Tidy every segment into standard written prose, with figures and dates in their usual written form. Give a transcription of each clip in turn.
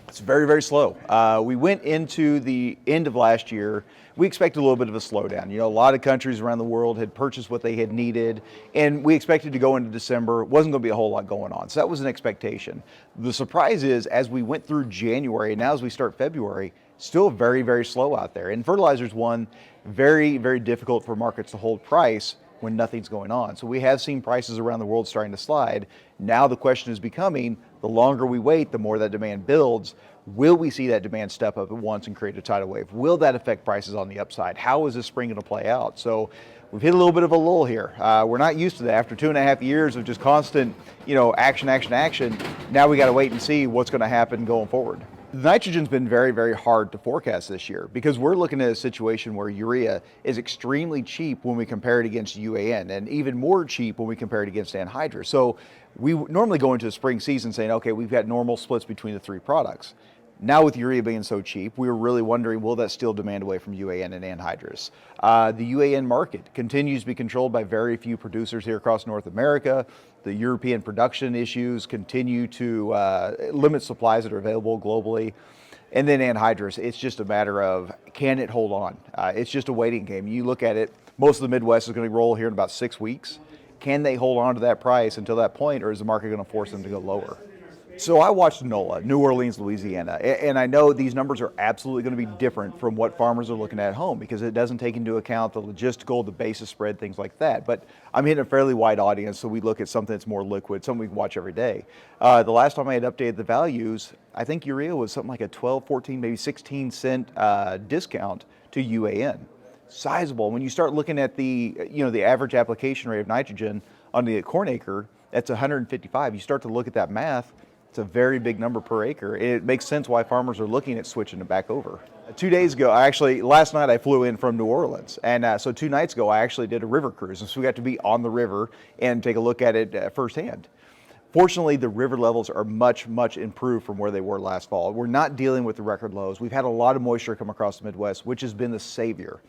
It's very, very slow. We went into the end of last year. We expected a little bit of a slowdown. You know, a lot of countries around the world had purchased what they had needed, and we expected to go into December. It wasn't going to be a whole lot going on. So that was an expectation. The surprise is, as we went through January and now as we start February, still very, very slow out there. And fertilizer's one, very, very difficult for markets to hold price when nothing's going on. So we have seen prices around the world starting to slide. Now the question is becoming, the longer we wait, the more that demand builds. Will we see that demand step up at once and create a tidal wave? Will that affect prices on the upside? How is this spring going to play out? So we've hit a little bit of a lull here. We're not used to that. After 2.5 years of just constant, action, action, action, now we got to wait and see what's going to happen going forward. The nitrogen's been very, very hard to forecast this year because we're looking at a situation where urea is extremely cheap when we compare it against UAN, and even more cheap when we compare it against anhydrous. So we normally go into the spring season saying, okay, we've got normal splits between the three products. Now with urea being so cheap, we were really wondering, will that steal demand away from UAN and anhydrous? The UAN market continues to be controlled by very few producers here across North America. The European production issues continue to limit supplies that are available globally. And then anhydrous, it's just a matter of, can it hold on? It's just a waiting game. You look at it, most of the Midwest is going to roll here in about 6 weeks. Can they hold on to that price until that point, or is the market going to force them to go lower? So I watched NOLA, New Orleans, Louisiana, and I know these numbers are absolutely going to be different from what farmers are looking at home because it doesn't take into account the logistical, the basis spread, things like that. But I'm hitting a fairly wide audience, so we look at something that's more liquid, something we can watch every day. The last time I had updated the values, I think urea was something like a 12, 14, maybe 16 cent discount to UAN. Sizable. When you start looking at the average application rate of nitrogen on the corn acre, that's 155. You start to look at that math. It's a very big number per acre. It makes sense why farmers are looking at switching it back over. 2 days ago, last night I flew in from New Orleans. And so 2 nights ago, I actually did a river cruise. And so we got to be on the river and take a look at it firsthand. Fortunately, the river levels are much, much improved from where they were last fall. We're not dealing with the record lows. We've had a lot of moisture come across the Midwest, which has been the savior.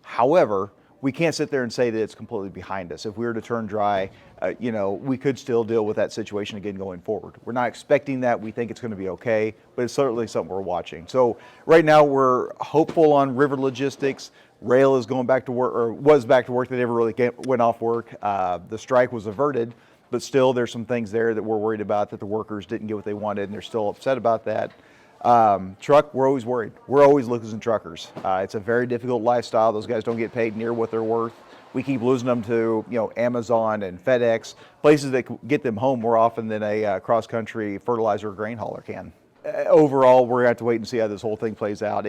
However, we can't sit there and say that it's completely behind us. If we were to turn dry, we could still deal with that situation again going forward. We're not expecting that. We think it's going to be okay, but it's certainly something we're watching. So right now we're hopeful on river logistics. Rail is going back to work, or was back to work. They never really went off work. The strike was averted, but still there's some things there that we're worried about that the workers didn't get what they wanted, and they're still upset about that. Truck, we're always worried. We're always losing truckers. It's a very difficult lifestyle. Those guys don't get paid near what they're worth. We keep losing them to, Amazon and FedEx, places that get them home more often than a cross-country fertilizer or grain hauler can. Overall, we're going to have to wait and see how this whole thing plays out.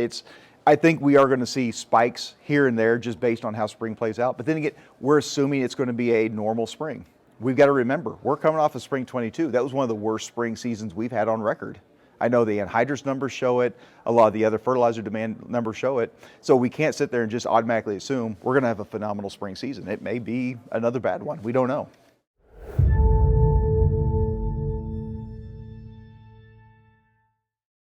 I think we are going to see spikes here and there just based on how spring plays out. But then again, we're assuming it's going to be a normal spring. We've got to remember, we're coming off of spring 22. That was one of the worst spring seasons we've had on record. I know the anhydrous numbers show it. A lot of the other fertilizer demand numbers show it. So we can't sit there and just automatically assume we're going to have a phenomenal spring season. It may be another bad one. We don't know.